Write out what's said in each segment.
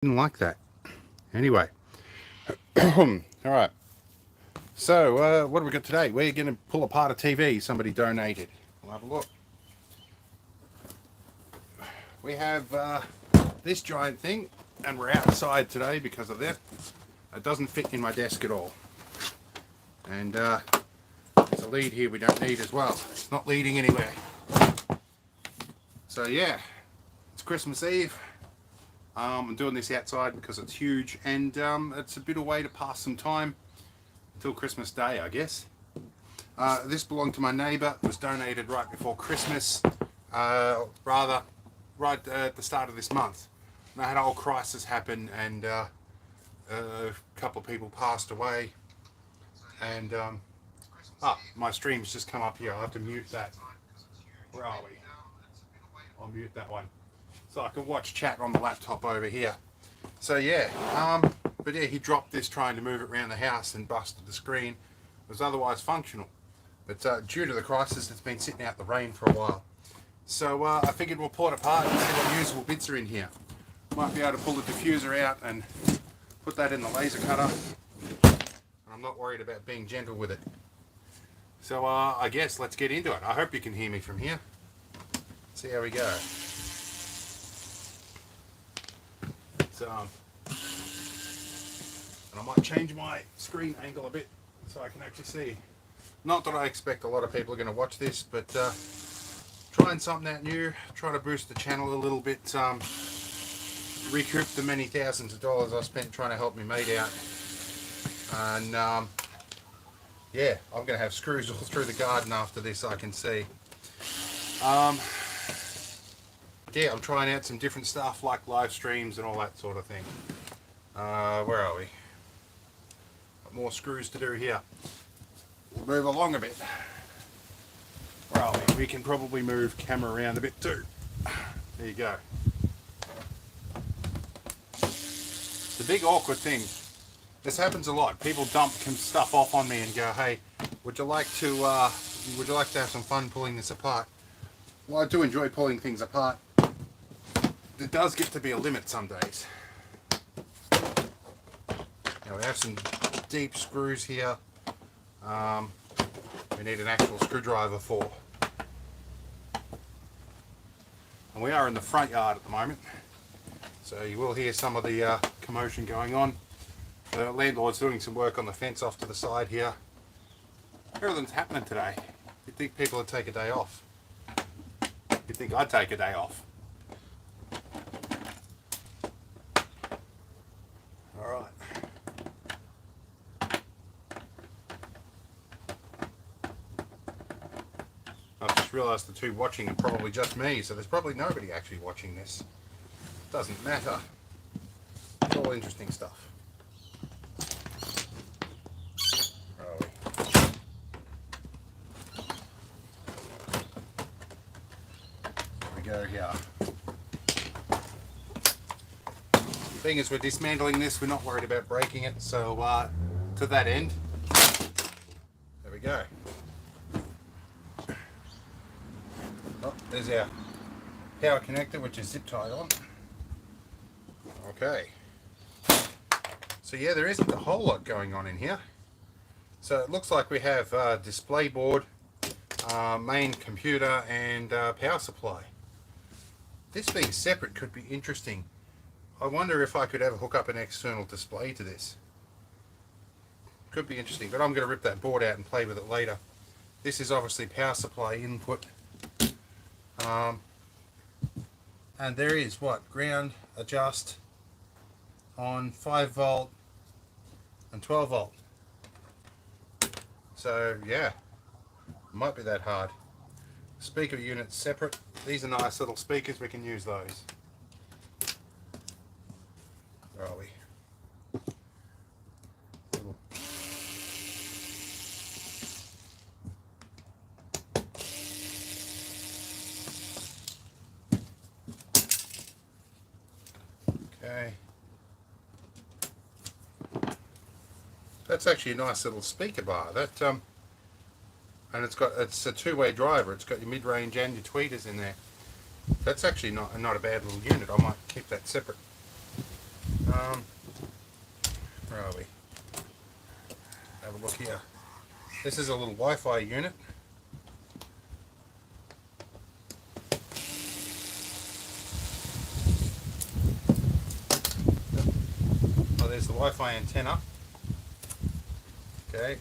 Didn't like that. Anyway, all right. So, what have we got today? We're going to pull apart a TV somebody donated. We'll have a look. We have this giant thing, and we're outside today because of that. It doesn't fit in my desk at all. And there's a lead here we don't need as well. It's not leading anywhere. So yeah, it's Christmas Eve. I'm doing this outside because it's huge, and it's a bit of a way to pass some time until Christmas Day, I guess. This belonged to my neighbour. It was donated right before Christmas, rather right at the start of this month. And I had a whole crisis happen, and a couple of people passed away. And my stream's just come up here. I'll have to mute that. Where are we? I'll mute that one, so I can watch chat on the laptop over here. So yeah, but yeah, he dropped this trying to move it around the house and busted the screen. It was otherwise functional, but due to the crisis, it's been sitting out in the rain for a while. So I figured we'll pull it apart and see what usable bits are in here. Might be able to pull the diffuser out and put that in the laser cutter. I'm not worried about being gentle with it. So I guess let's get into it. I hope you can hear me from here. See how we go. So, and I might change my screen angle a bit so I can actually see. Not that I expect a lot of people are going to watch this, but trying something out new, trying to boost the channel a little bit, recoup the many thousands of dollars I spent trying to help me mate out. And yeah, I'm going to have screws all through the garden after this, I can see. Yeah, I'm trying out some different stuff like live streams and all that sort of thing. Where are we? Got more screws to do here. We'll move along a bit. Where are we? We can probably move camera around a bit too. There you go. The big awkward thing. This happens a lot. People dump stuff off on me and go, "Hey, would you like to have some fun pulling this apart?" Well, I do enjoy pulling things apart. There does get to be a limit some days. Now we have some deep screws here. We need an actual screwdriver for. And we are in the front yard at the moment, so you will hear some of the commotion going on. The landlord's doing some work on the fence off to the side here. Everything's happening today. You'd think people would take a day off. You'd think I'd take a day off. Alright. I've just realised the two watching are probably just me, so there's probably nobody actually watching this. Doesn't matter. It's all interesting stuff. Go here. The thing is, we're dismantling this, we're not worried about breaking it, so to that end, there we go. Oh, there's our power connector, which is zip tied on. Okay. So yeah, there isn't a whole lot going on in here. So it looks like we have display board, main computer, and power supply. This being separate could be interesting. I wonder if I could ever hook up an external display to this. Could be interesting, but I'm going to rip that board out and play with it later. This is obviously power supply input. And there is what? Ground, adjust on 5 volt and 12 volt. So yeah, might be that hard. Speaker units separate. These are nice little speakers, we can use those. Where are we? Okay. That's actually a nice little speaker bar. That and it's a two-way driver. It's got your mid-range and your tweeters in there. That's actually not a bad little unit. I might keep that separate. Where are we? Have a look here. This is a little Wi-Fi unit. Oh, there's the Wi-Fi antenna. Okay.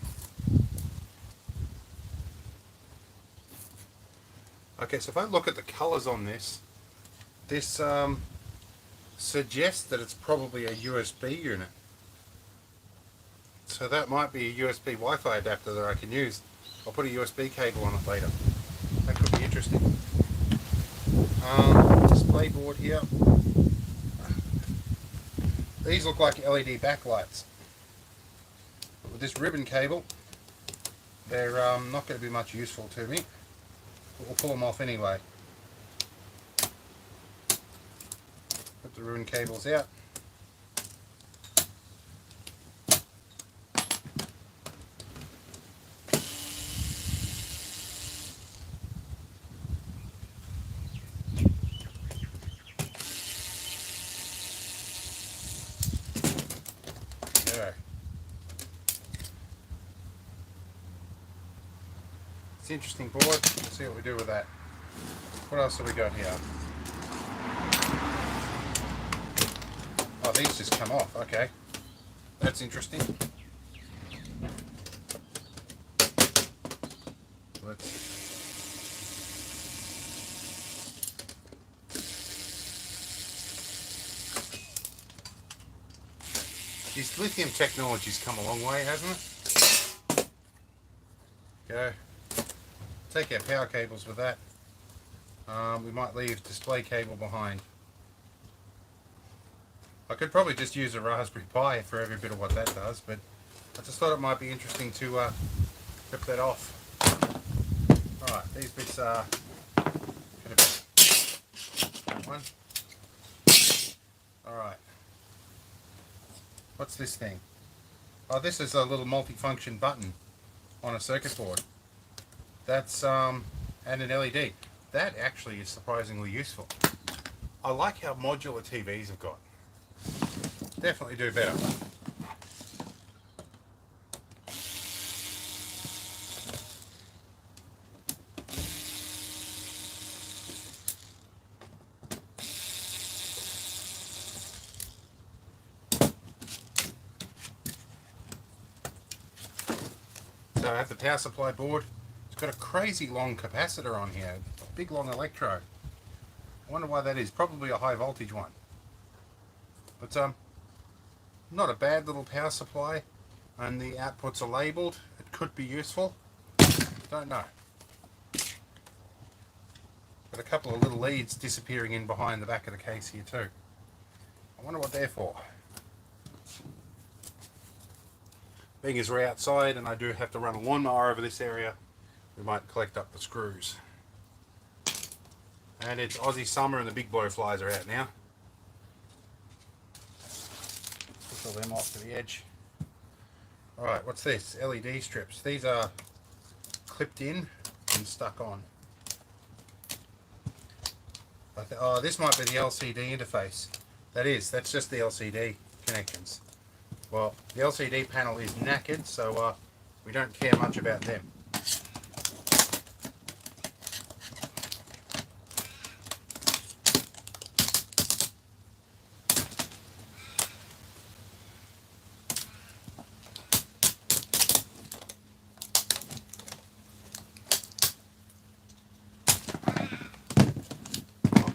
Okay, so if I look at the colours on this, this suggests that it's probably a USB unit. So that might be a USB Wi-Fi adapter that I can use. I'll put a USB cable on it later. That could be interesting. Display board here. These look like LED backlights. But with this ribbon cable, they're not going to be much useful to me. But we'll pull them off anyway. Put the ribbon cables out. It's an interesting board. Let's see what we do with that. What else have we got here? Oh, these just come off. Okay. That's interesting. This lithium technology's come a long way, hasn't it? Okay. Take our power cables with that. We might leave display cable behind. I could probably just use a Raspberry Pi for every bit of what that does, but I just thought it might be interesting to rip that off. Alright, these bits are that one. Alright. What's this thing? Oh, this is a little multi-function button on a circuit board. That's and an LED. That actually is surprisingly useful. I like how modular TVs have got. Definitely do better. So I have the power supply board. It's got a crazy long capacitor on here, a big long electrode. I wonder why that is. Probably a high voltage one. But not a bad little power supply, and the outputs are labelled. It could be useful. Don't know. Got a couple of little leads disappearing in behind the back of the case here too. I wonder what they're for. Being as we're outside and I do have to run a lawnmower over this area, we might collect up the screws. And it's Aussie summer and the big blowflies are out now. Push all them off to the edge. Alright, what's this? LED strips. These are clipped in and stuck on. Oh, this might be the LCD interface. That's just the LCD connections. Well, the LCD panel is knackered, so we don't care much about them.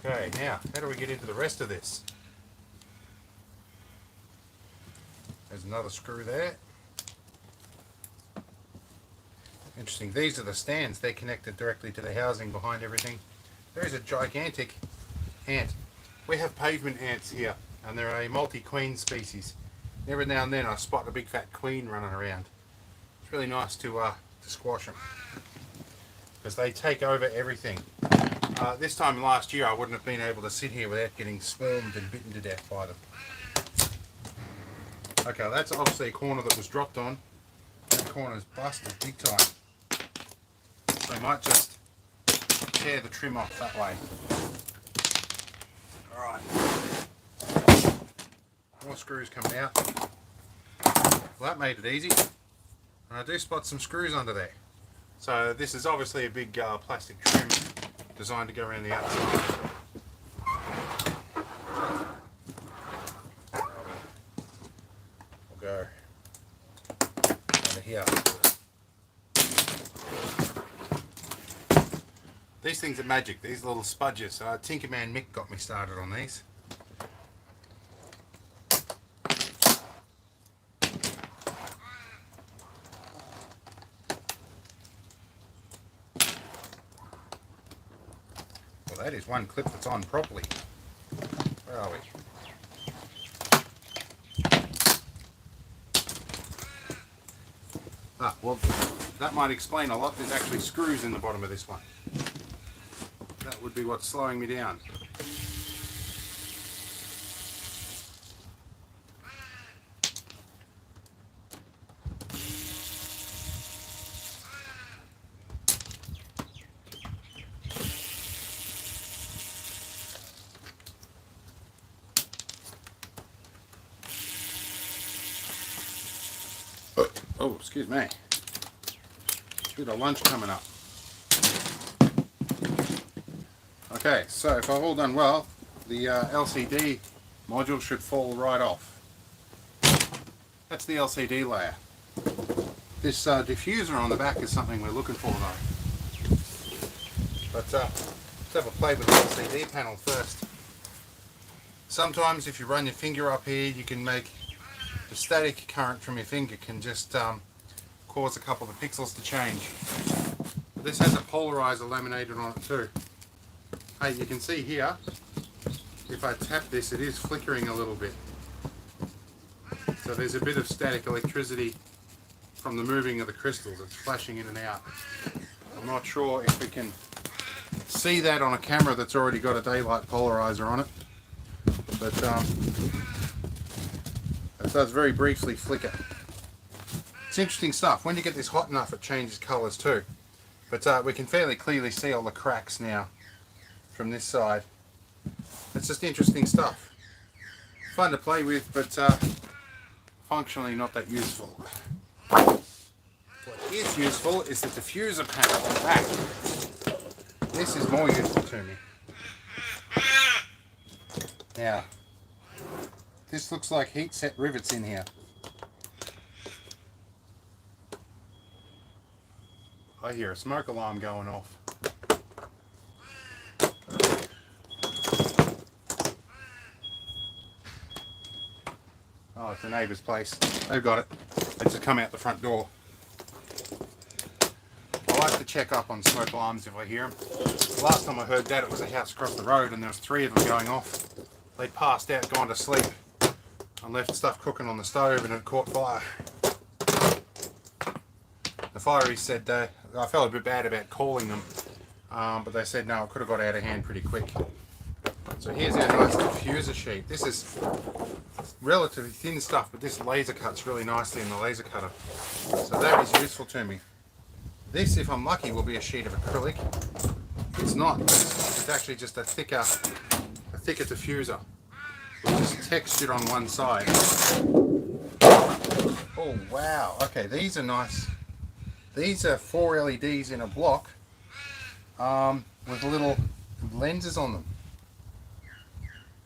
Okay, now, how do we get into the rest of this? There's another screw there. Interesting. These are the stands. They're connected directly to the housing behind everything. There's a gigantic ant. We have pavement ants here, and they're a multi-queen species. Every now and then I spot a big fat queen running around. It's really nice to squash them, because they take over everything. This time last year I wouldn't have been able to sit here without getting swarmed and bitten to death by them. Okay, that's obviously a corner that was dropped on. That corner's busted big time. So I might just tear the trim off that way. Alright. More screws coming out. Well, that made it easy. And I do spot some screws under there. So this is obviously a big plastic trim designed to go around the outside. We'll go under here. These things are magic, these little spudges. Tinkerman Mick got me started on these. Well, that is one clip that's on properly. Where are we? Ah, well, that might explain a lot. There's actually screws in the bottom of this one. That would be what's slowing me down. Oh, excuse me. Bit of lunch coming up. Okay, so if I've all done well, the LCD module should fall right off. That's the LCD layer. This diffuser on the back is something we're looking for though. But let's have a play with the LCD panel first. Sometimes if you run your finger up here, you can make the static current from your finger can just cause a couple of the pixels to change. This has a polarizer laminated on it too. Hey, you can see here, if I tap this, it is flickering a little bit. So there's a bit of static electricity from the moving of the crystals. It's flashing in and out. I'm not sure if we can see that on a camera that's already got a daylight polarizer on it, but it does very briefly flicker. It's interesting stuff. When you get this hot enough, it changes colours too. But we can fairly clearly see all the cracks now from this side. It's just interesting stuff. Fun to play with, but functionally not that useful. What is useful is the diffuser panel on the back. This is more useful to me. Now, this looks like heat set rivets in here. I hear a smoke alarm going off. Oh, it's the neighbour's place. They've got it. They just come out the front door. I like to check up on smoke alarms if I hear them. Last time I heard that, it was a house across the road and there was 3 of them going off. They passed out, gone to sleep, and left stuff cooking on the stove and it caught fire. The fireys said I felt a bit bad about calling them, but they said no, it could have got out of hand pretty quick. So here's our nice diffuser sheet. This is relatively thin stuff, but this laser cuts really nicely in the laser cutter. So that is useful to me. This, if I'm lucky, will be a sheet of acrylic. It's not. It's actually just a thicker diffuser, which is textured on one side. Oh wow! Okay, these are nice. These are 4 LEDs in a block with little lenses on them.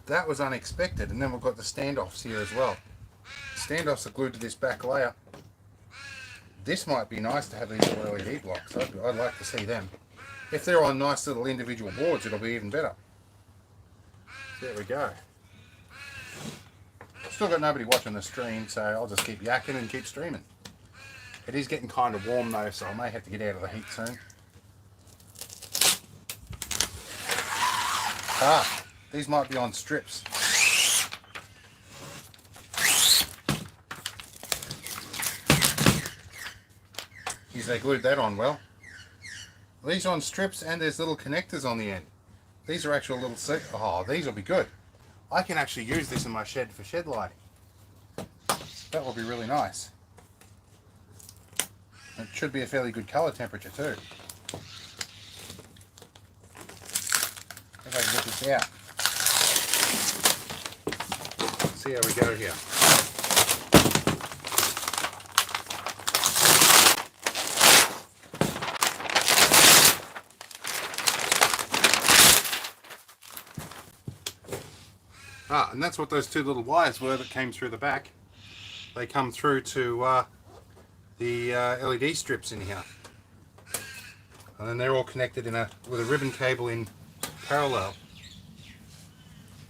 That was unexpected. And then we've got the standoffs here as well. Standoffs are glued to this back layer. This might be nice to have these little LED blocks. I'd like to see them. If they're on nice little individual boards, it'll be even better. There we go. Still got nobody watching the stream, so I'll just keep yakking and keep streaming. It is getting kind of warm though, so I may have to get out of the heat soon. Ah, these might be on strips. Geez, they glued that on well. These are on strips and there's little connectors on the end. These are actual little oh, these will be good. I can actually use this in my shed for shed lighting. That will be really nice. It should be a fairly good colour temperature too. If I can get this out. see how we go here. Ah, and that's what those two little wires were that came through the back. They come through to the LED strips in here. And then they're all connected with a ribbon cable in parallel.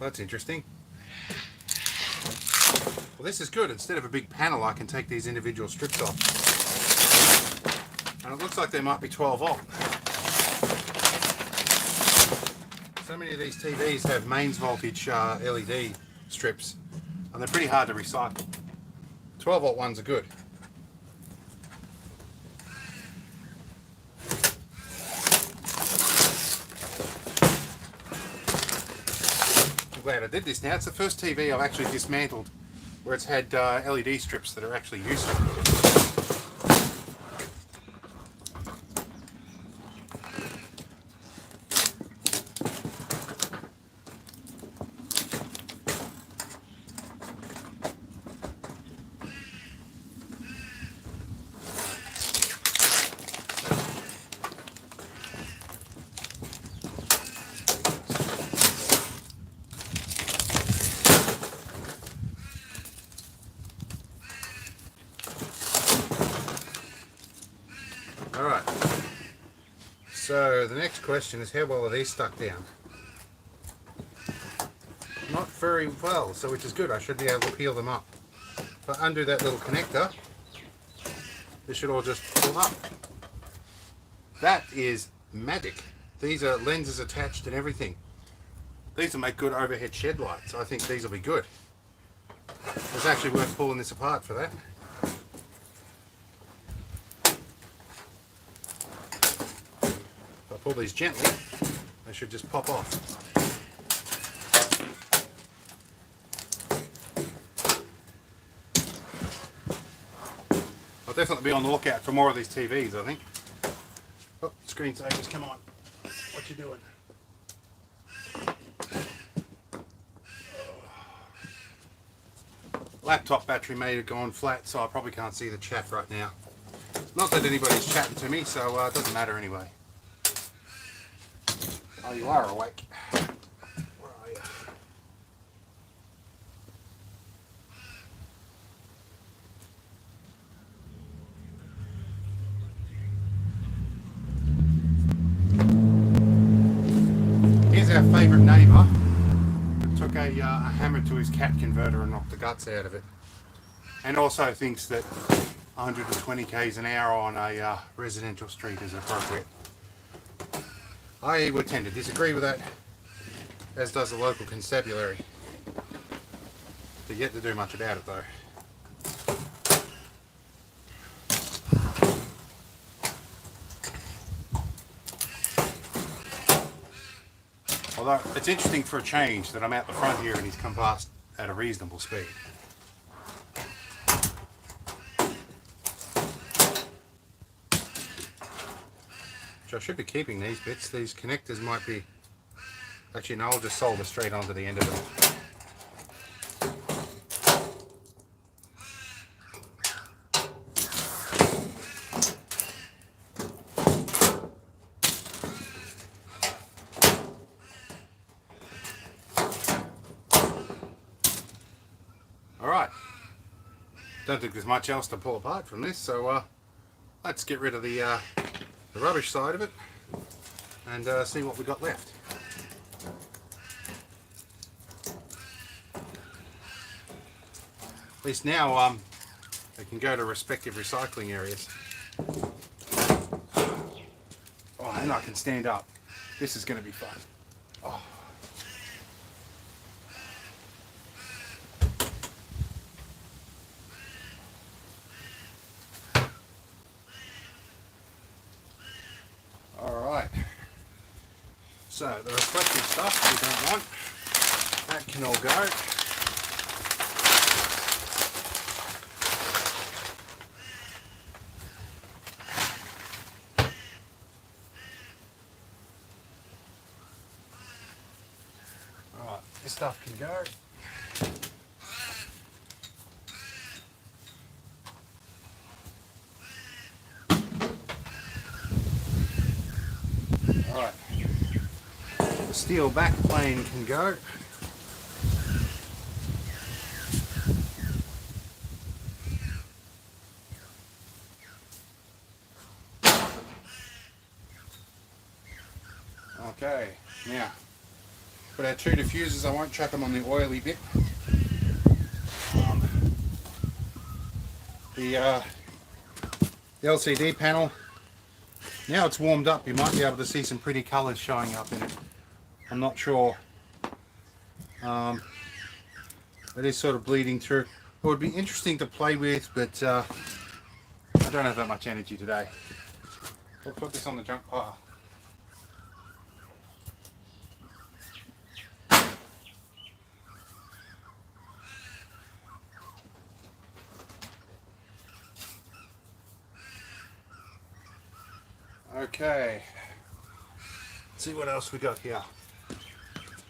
That's interesting. Well, this is good. Instead of a big panel, I can take these individual strips off. And it looks like they might be 12 volt. So many of these TVs have mains voltage LED strips, and they're pretty hard to recycle. 12 volt ones are good. I'm glad I did this now. It's the first TV I've actually dismantled where it's had LED strips that are actually useful. Alright, so the next question is how well are these stuck down? Not very well, so which is good. I should be able to peel them up. If I undo that little connector, this should all just pull up. That is magic. These are lenses attached and everything. These will make good overhead shed lights. I think these will be good. It's actually worth pulling this apart for that. Pull these gently, they should just pop off. I'll definitely be on the lookout for more of these TVs, I think. Oh, screensavers, come on. What you doing? Laptop battery may have gone flat, so I probably can't see the chat right now. Not that anybody's chatting to me, so it doesn't matter anyway. Oh, you are awake. Where are you? Here's our favourite neighbour who took a hammer to his cat converter and knocked the guts out of it. And also thinks that 120 k's an hour on a residential street is appropriate. I would tend to disagree with that, as does the local constabulary. They're yet to do much about it though. Although it's interesting for a change that I'm out the front here and he's come past at a reasonable speed. Which I should be keeping these bits. These connectors might be... Actually no, I'll just solder straight onto the end of them. Alright. Don't think there's much else to pull apart from this, so let's get rid of the rubbish side of it and see what we got left. At least now they can go to respective recycling areas. Oh, and I can stand up. This is going to be fun. Oh. So the reflective stuff we don't want, that can all go. Alright, this stuff can go. steel backplane can go. Okay, now got our two diffusers. I won't chuck them on the oily bit. The LCD panel, now it's warmed up, you might be able to see some pretty colours showing up in it. I'm not sure. It is sort of bleeding through. It would be interesting to play with, but I don't have that much energy today. I'll put this on the junk pile. Okay, let's see what else we got here.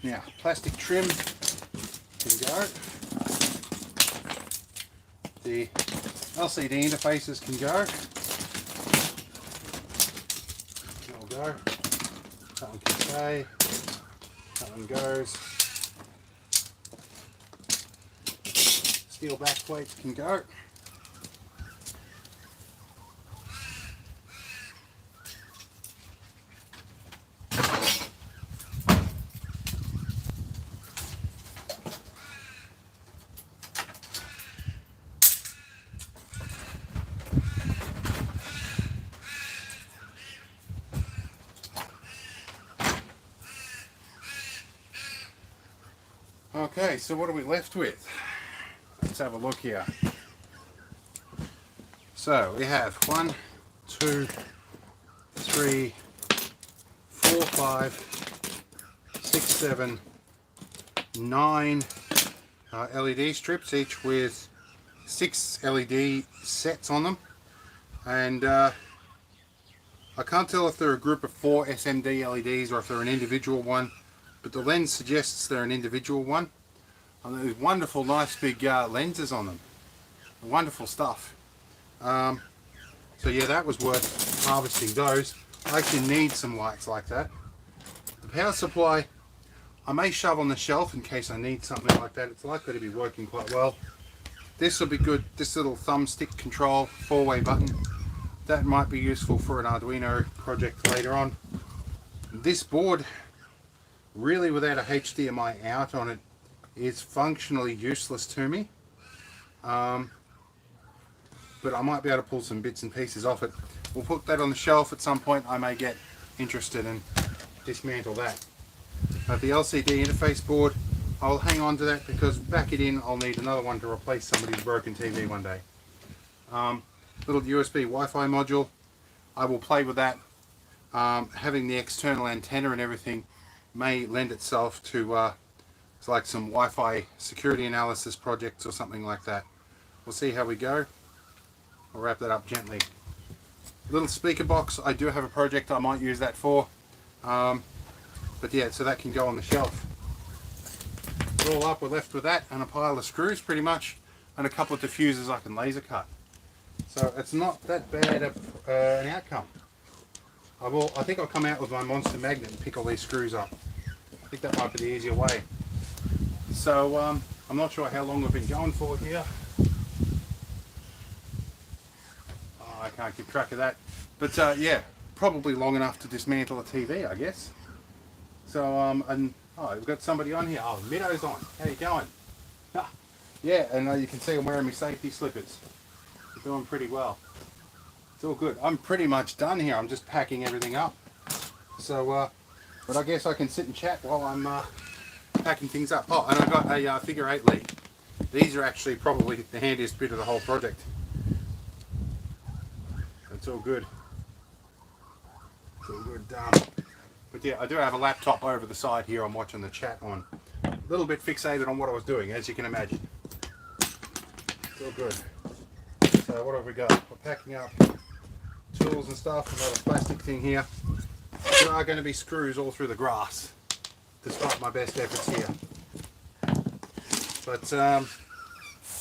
Now, plastic trim can go. The LCD interfaces can go. That'll go. That one can stay. That one goes. Steel back plates can go. Okay, so what are we left with? Let's have a look here. So we have 1, 2, 3, 4, 5, 6, 7, 9 LED strips, each with 6 LED sets on them. And I can't tell if they're a group of 4 SMD LEDs or if they're an individual one, but the lens suggests they're an individual one. And there's wonderful, nice big lenses on them. Wonderful stuff. So yeah, that was worth harvesting those. I actually need some lights like that. The power supply, I may shove on the shelf in case I need something like that. It's likely to be working quite well. This will be good. This little thumbstick control, 4-way button. That might be useful for an Arduino project later on. This board, really without a HDMI out on it, is functionally useless to me. But I might be able to pull some bits and pieces off it. We'll put that on the shelf at some point. I may get interested and dismantle that. But the LCD interface board, I'll hang on to that because back it in, I'll need another one to replace somebody's broken TV one day. Little USB Wi-Fi module, I will play with that. Having the external antenna and everything may lend itself to like some Wi-Fi security analysis projects or something like that. We'll see how we go. I'll wrap that up gently. Little speaker box, I do have a project I might use that for. But yeah, so that can go on the shelf. All up, we're left with that and a pile of screws pretty much, and a couple of diffusers I can laser cut. So it's not that bad an outcome. I think I'll come out with my monster magnet and pick all these screws up. I think that might be the easier way. So I'm not sure how long we've been going for here. Oh, I can't keep track of that. But yeah, probably long enough to dismantle a TV, I guess. So and oh, we've got somebody on here. Oh, Midow's on. How you going? Ah, yeah, and you can see I'm wearing my safety slippers. We're doing pretty well. It's all good. I'm pretty much done here. I'm just packing everything up. So, but I guess I can sit and chat while I'm packing things up. Oh, and I've got a figure 8 lead. These are actually probably the handiest bit of the whole project. It's all good. It's all good. But yeah, I do have a laptop over the side here I'm watching the chat on. A little bit fixated on what I was doing, as you can imagine. It's all good. So what have we got? We're packing up tools and stuff. Another plastic thing here. There are going to be screws all through the grass, despite my best efforts here. But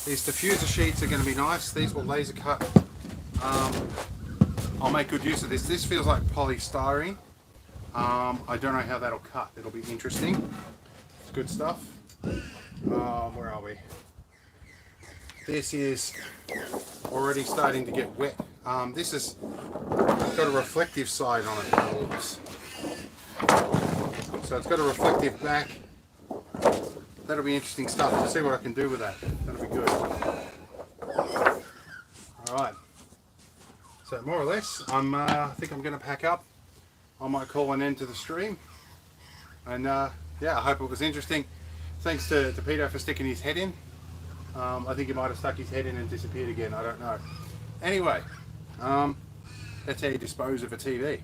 these diffuser sheets are going to be nice. These will laser cut. I'll make good use of this. This feels like polystyrene. I don't know how that'll cut. It'll be interesting. It's good stuff. Where are we? This is already starting to get wet. This has got a reflective side on it. So it's got a reflective back. That'll be interesting stuff. I'll see what I can do with that. That'll be good. Alright. So more or less, I think I'm going to pack up. I might call an end to the stream. And yeah, I hope it was interesting. Thanks to Peter for sticking his head in. I think he might have stuck his head in and disappeared again. I don't know. Anyway, that's how you dispose of a TV.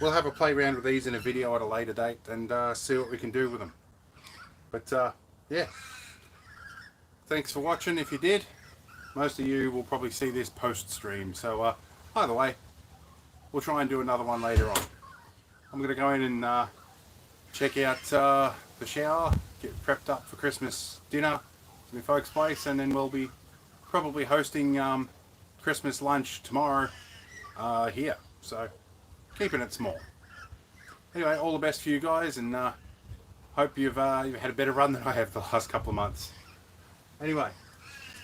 We'll have a play around with these in a video at a later date and see what we can do with them. But yeah, thanks for watching if you did. Most of you will probably see this post stream. So either way, we'll try and do another one later on. I'm going to go in and check out the shower, get prepped up for Christmas dinner at my folks' place, and then we'll be probably hosting Christmas lunch tomorrow here. So keeping it small. Anyway, all the best for you guys, and hope you've had a better run than I have the last couple of months. Anyway,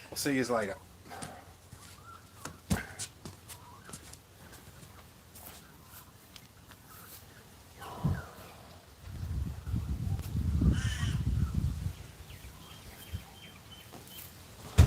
I'll see you later.